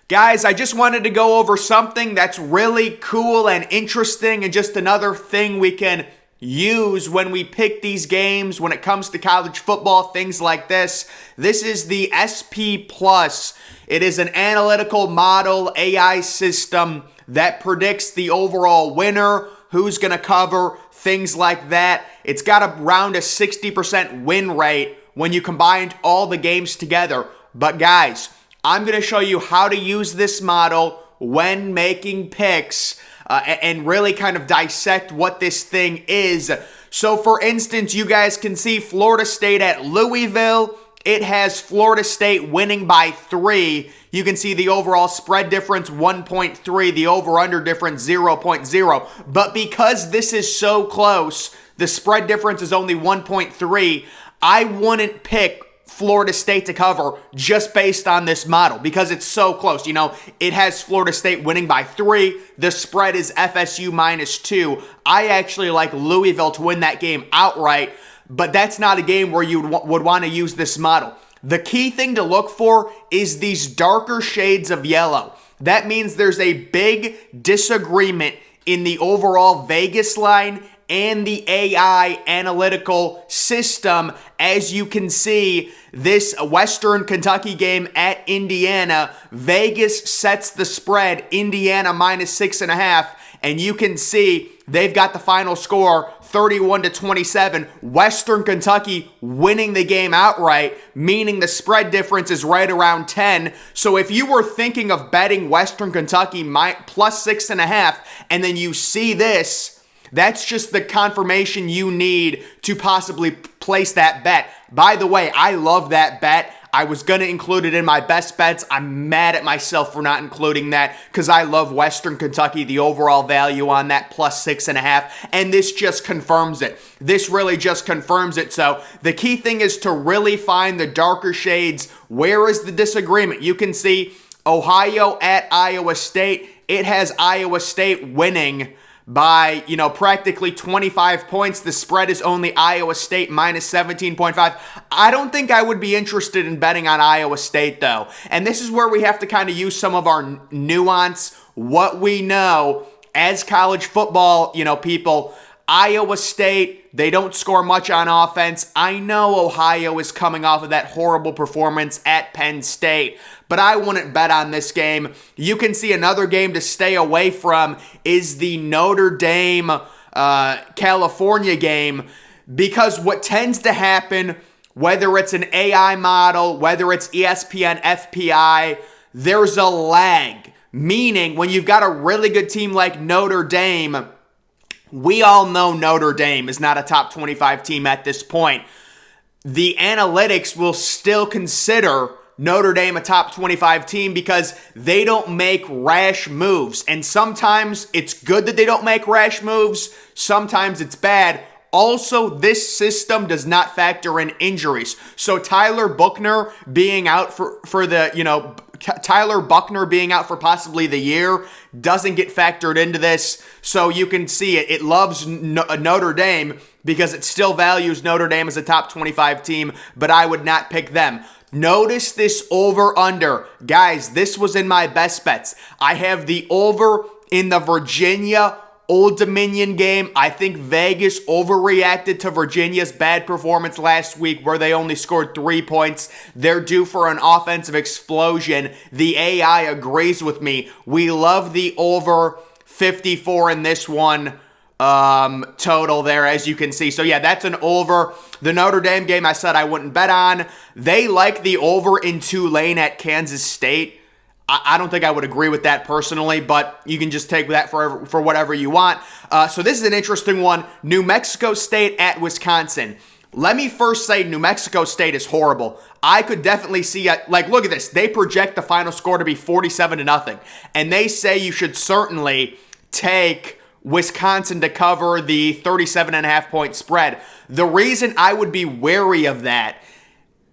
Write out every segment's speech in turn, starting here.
Guys, I just wanted to go over something that's really cool and interesting and just another thing we can use when we pick these games when it comes to college football, things like this. This is the SP Plus. It is an analytical model AI system that predicts the overall winner, who's going to cover, things like that. It's got around a 60% win rate when you combined all the games together. But guys, I'm going to show you how to use this model when making picks and really kind of dissect what this thing is. So for instance, you guys can see Florida State at Louisville. It has Florida State winning by 3. You can see the overall spread difference 1.3, the over-under difference 0.0. But because this is so close, the spread difference is only 1.3, I wouldn't pick Florida State to cover just based on this model because it's so close. You know, it has Florida State winning by 3. The spread is FSU -2. I actually like Louisville to win that game outright, but that's not a game where you would want to use this model. The key thing to look for is these darker shades of yellow. That means there's a big disagreement in the overall Vegas line and the AI analytical system. As you can see, this Western Kentucky game at Indiana, Vegas sets the spread, Indiana -6.5, and you can see they've got the final score 31-27, Western Kentucky winning the game outright, meaning the spread difference is right around 10. So if you were thinking of betting Western Kentucky +6.5, and then you see this, that's just the confirmation you need to possibly place that bet. By the way, I love that bet. I was going to include it in my best bets. I'm mad at myself for not including that because I love Western Kentucky, the overall value on that +6.5, and this just confirms it. This really just confirms it. So the key thing is to really find the darker shades. Where is the disagreement? You can see Ohio at Iowa State. It has Iowa State winning by, practically 25 points. The spread is only Iowa State -17.5. I don't think I would be interested in betting on Iowa State, though. And this is where we have to kind of use some of our nuance, what we know as college football, people. Iowa State, they don't score much on offense. I know Ohio is coming off of that horrible performance at Penn State, but I wouldn't bet on this game. You can see another game to stay away from is the Notre Dame California game, because what tends to happen, whether it's an AI model, whether it's ESPN FPI, there's a lag. Meaning, when you've got a really good team like Notre Dame, we all know Notre Dame is not a top 25 team at this point. The analytics will still consider Notre Dame a top 25 team because they don't make rash moves. And sometimes it's good that they don't make rash moves. Sometimes it's bad. Also, this system does not factor in injuries. So Tyler Buchner being out for the, Tyler Buchner being out for possibly the year doesn't get factored into this. So you can see it loves Notre Dame because it still values Notre Dame as a top 25 team, but I would not pick them. Notice this over-under. Guys, this was in my best bets. I have the over in the Virginia Old Dominion game. I think Vegas overreacted to Virginia's bad performance last week where they only scored 3 points. They're due for an offensive explosion. The AI agrees with me. We love the over 54 in this one total there, as you can see. So yeah, that's an over. The Notre Dame game I said I wouldn't bet on. They like the over in Tulane at Kansas State. I don't think I would agree with that personally, but you can just take that for whatever you want. So this is an interesting one. New Mexico State at Wisconsin. Let me first say New Mexico State is horrible. I could definitely see, look at this. They project the final score to be 47-0. And they say you should certainly take Wisconsin to cover the 37.5 point spread. The reason I would be wary of that,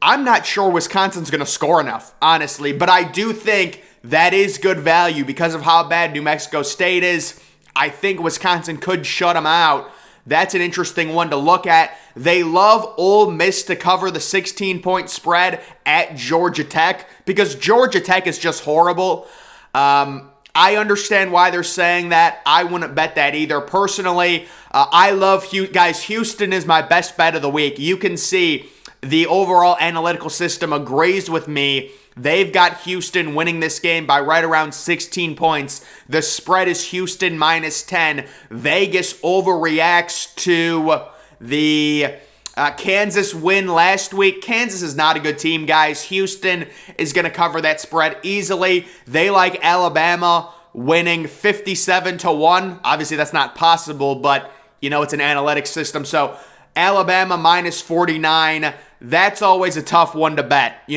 I'm not sure Wisconsin's going to score enough, honestly, but I do think that is good value because of how bad New Mexico State is. I think Wisconsin could shut them out. That's an interesting one to look at. They love Ole Miss to cover the 16-point spread at Georgia Tech because Georgia Tech is just horrible. I understand why they're saying that. I wouldn't bet that either. Personally, I love guys. Houston is my best bet of the week. You can see the overall analytical system agrees with me. They've got Houston winning this game by right around 16 points. The spread is Houston minus 10. Vegas overreacts to the Kansas win last week. Kansas is not a good team, guys. Houston is going to cover that spread easily. They like Alabama winning 57-1. Obviously, that's not possible, but, it's an analytics system. So, Alabama minus 49. That's always a tough one to bet,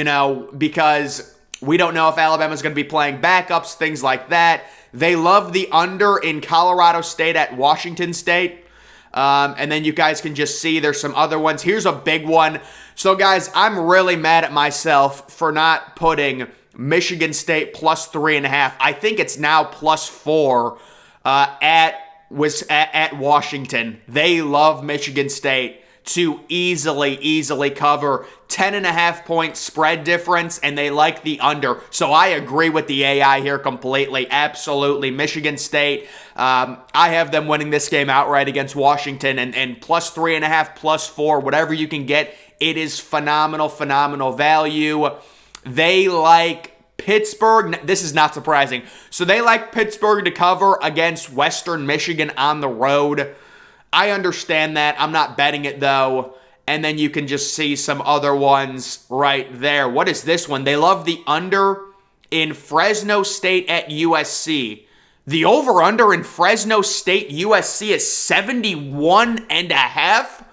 because we don't know if Alabama's going to be playing backups, things like that. They love the under in Colorado State at Washington State. And then you guys can just see there's some other ones. Here's a big one. So, guys, I'm really mad at myself for not putting Michigan State plus 3.5. I think it's now plus 4 at Washington. They love Michigan State to easily cover 10.5 point spread difference, and they like the under. So I agree with the AI here completely. Absolutely. Michigan State, I have them winning this game outright against Washington, and plus 3.5, plus 4, whatever you can get. It is phenomenal value. They like Pittsburgh. This is not surprising. So they like Pittsburgh to cover against Western Michigan on the road. I understand that. I'm not betting it, though. And then you can just see some other ones right there. What is this one? They love the under in Fresno State at USC. The over-under in Fresno State USC is 71.5.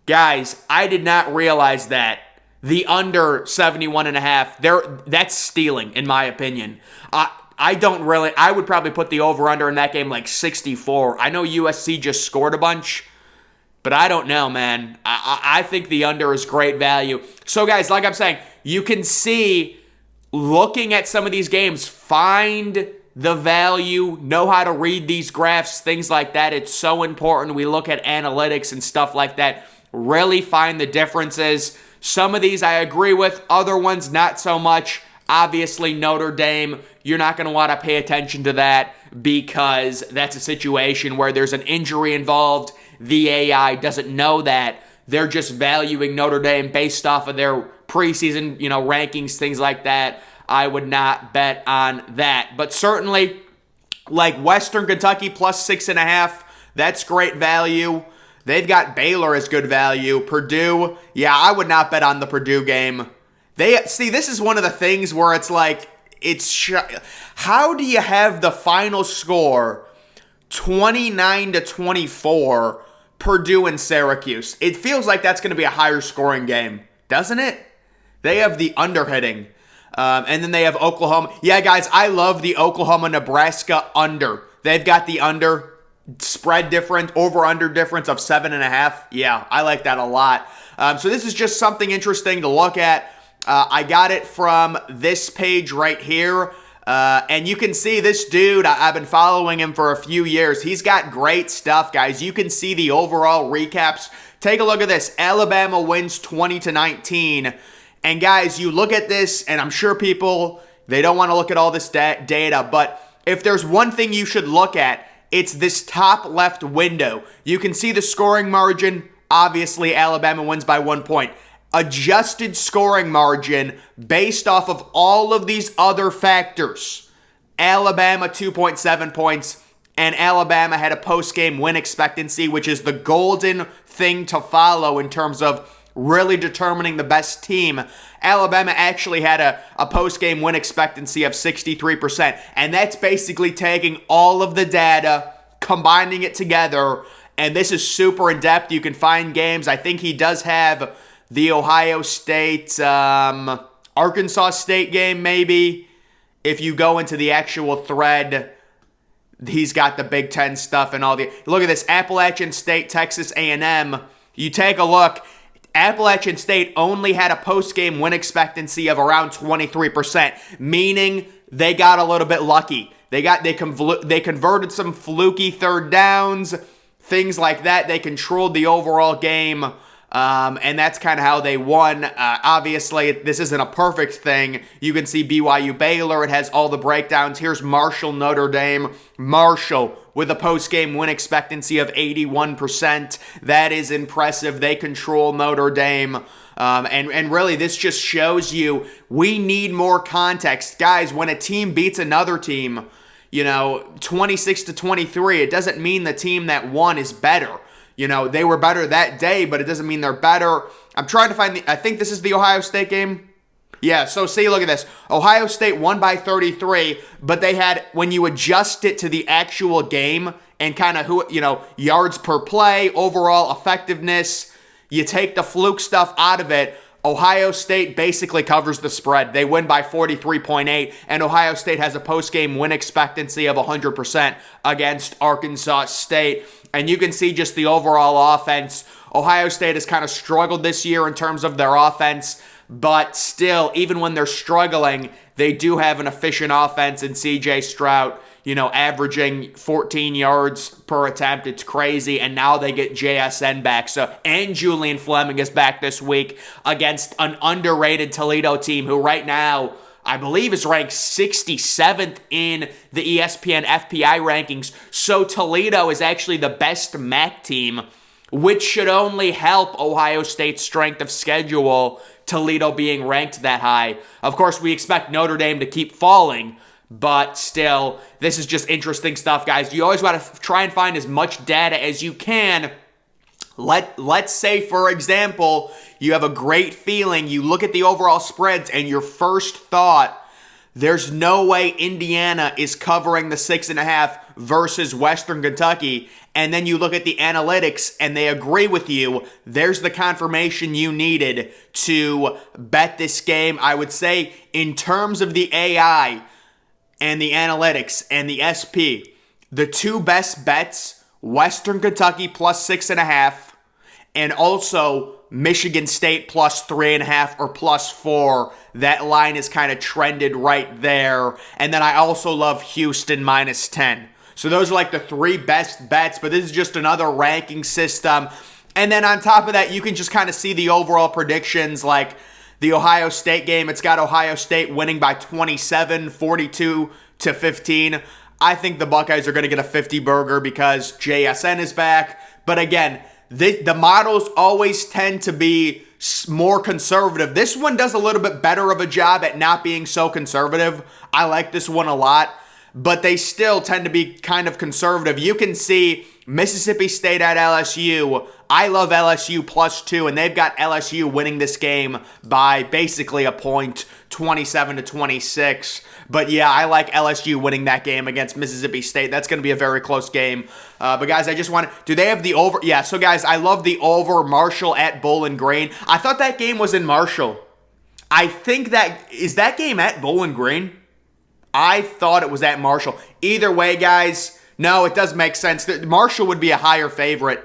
Guys, I did not realize that. The under 71.5, that's stealing, in my opinion. I would probably put the over-under in that game like 64. I know USC just scored a bunch, but I don't know, man. I think the under is great value. So, guys, like I'm saying, you can see, looking at some of these games, find the value, know how to read these graphs, things like that. It's so important. We look at analytics and stuff like that. Really find the differences. Some of these I agree with, other ones not so much. Obviously, Notre Dame, you're not going to want to pay attention to that because that's a situation where there's an injury involved. The AI doesn't know that. They're just valuing Notre Dame based off of their preseason, rankings, things like that. I would not bet on that. But certainly, like Western Kentucky plus 6.5, that's great value. They've got Baylor as good value. Purdue, yeah, I would not bet on the Purdue game. This is one of the things where it's like, how do you have the final score 29-24, Purdue and Syracuse? It feels like that's going to be a higher scoring game, doesn't it? They have the under hitting. And then they have Oklahoma. Yeah, guys, I love the Oklahoma-Nebraska under. They've got the under spread difference, over-under difference of 7.5. Yeah, I like that a lot. So this is just something interesting to look at. I got it from this page right here. And you can see this dude, I've been following him for a few years. He's got great stuff, guys. You can see the overall recaps. Take a look at this. Alabama wins 20-19. And guys, you look at this, and I'm sure people, they don't want to look at all this data, but if there's one thing you should look at, it's this top left window. You can see the scoring margin. Obviously, Alabama wins by 1 point. Adjusted scoring margin based off of all of these other factors. Alabama 2.7 points, and Alabama had a post-game win expectancy, which is the golden thing to follow in terms of really determining the best team. Alabama actually had a post-game win expectancy of 63%, and that's basically taking all of the data, combining it together, and this is super in-depth. You can find games. I think he does have the Ohio State, Arkansas State game, maybe. If you go into the actual thread, he's got the Big Ten stuff and all the... Look at this, Appalachian State, Texas A&M. You take a look. Appalachian State only had a post-game win expectancy of around 23%, meaning they got a little bit lucky. They converted some fluky third downs, things like that. They controlled the overall game. And that's kind of how they won. Obviously, this isn't a perfect thing. You can see BYU Baylor. It has all the breakdowns. Here's Marshall Notre Dame. Marshall with a post-game win expectancy of 81%. That is impressive. They control Notre Dame. And really, this just shows you we need more context. Guys, when a team beats another team, 26-23, it doesn't mean the team that won is better. They were better that day, but it doesn't mean they're better. I'm trying to find I think this is the Ohio State game. Yeah, so see, look at this. Ohio State won by 33, but they had, when you adjust it to the actual game and kind of yards per play, overall effectiveness, you take the fluke stuff out of it, Ohio State basically covers the spread. They win by 43.8, and Ohio State has a post-game win expectancy of 100% against Arkansas State. And you can see just the overall offense. Ohio State has kind of struggled this year in terms of their offense, but still, even when they're struggling, they do have an efficient offense in C.J. Stroud, averaging 14 yards per attempt. It's crazy. And now they get JSN back. And Julian Fleming is back this week against an underrated Toledo team who right now, I believe, is ranked 67th in the ESPN FPI rankings. So Toledo is actually the best MAC team, which should only help Ohio State's strength of schedule, Toledo being ranked that high. Of course, we expect Notre Dame to keep falling, but still, this is just interesting stuff, guys. You always want to try and find as much data as you can. Let's say, for example, you have a great feeling, you look at the overall spreads, and your first thought, there's no way Indiana is covering the 6.5 versus Western Kentucky, and then you look at the analytics and they agree with you. There's the confirmation you needed to bet this game. I would say in terms of the AI and the analytics and the SP, the two best bets, Western Kentucky plus 6.5, and also Michigan State plus 3.5 or plus 4. That line is kind of trended right there. And then I also love Houston minus 10. So those are like the three best bets, but this is just another ranking system. And then on top of that, you can just kind of see the overall predictions, like the Ohio State game. It's got Ohio State winning by 27, 42-15. I think the Buckeyes are going to get a 50 burger because JSN is back. But again, the models always tend to be more conservative. This one does a little bit better of a job at not being so conservative. I like this one a lot, but they still tend to be kind of conservative. You can see Mississippi State at LSU. I love LSU plus 2, and they've got LSU winning this game by basically a point, 27-26. But yeah, I like LSU winning that game against Mississippi State. That's going to be a very close game. But guys, I just want to, do they have the over? Yeah, so guys, I love the over Marshall at Bowling Green. I thought that game was in Marshall. I think is that game at Bowling Green? I thought it was at Marshall. Either way, guys, no, it does make sense. Marshall would be a higher favorite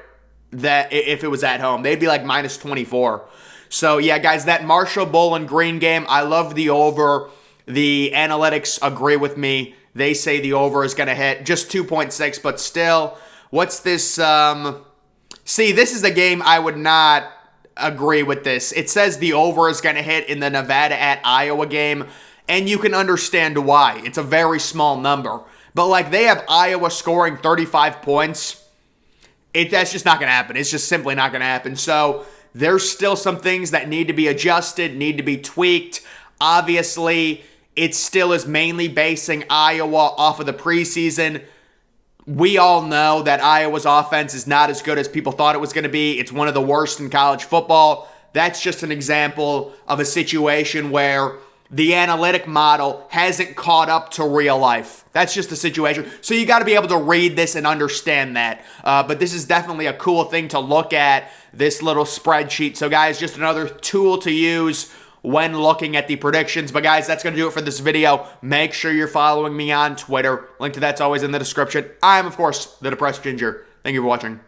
that if it was at home. They'd be like minus 24. So yeah, guys, that Marshall Bowling Green game, I love the over. The analytics agree with me. They say the over is going to hit just 2.6, but still, what's this? See, this is a game I would not agree with this. It says the over is going to hit in the Nevada at Iowa game, and you can understand why. It's a very small number. But like they have Iowa scoring 35 points. That's just not going to happen. It's just simply not going to happen. So there's still some things that need to be adjusted, need to be tweaked. Obviously, it still is mainly basing Iowa off of the preseason. We all know that Iowa's offense is not as good as people thought it was going to be. It's one of the worst in college football. That's just an example of a situation where the analytic model hasn't caught up to real life. That's just the situation. So you got to be able to read this and understand that. But this is definitely a cool thing to look at, this little spreadsheet. So guys, just another tool to use when looking at the predictions. But guys, that's going to do it for this video. Make sure you're following me on Twitter. Link to that's always in the description. I am, of course, the Depressed Ginger. Thank you for watching.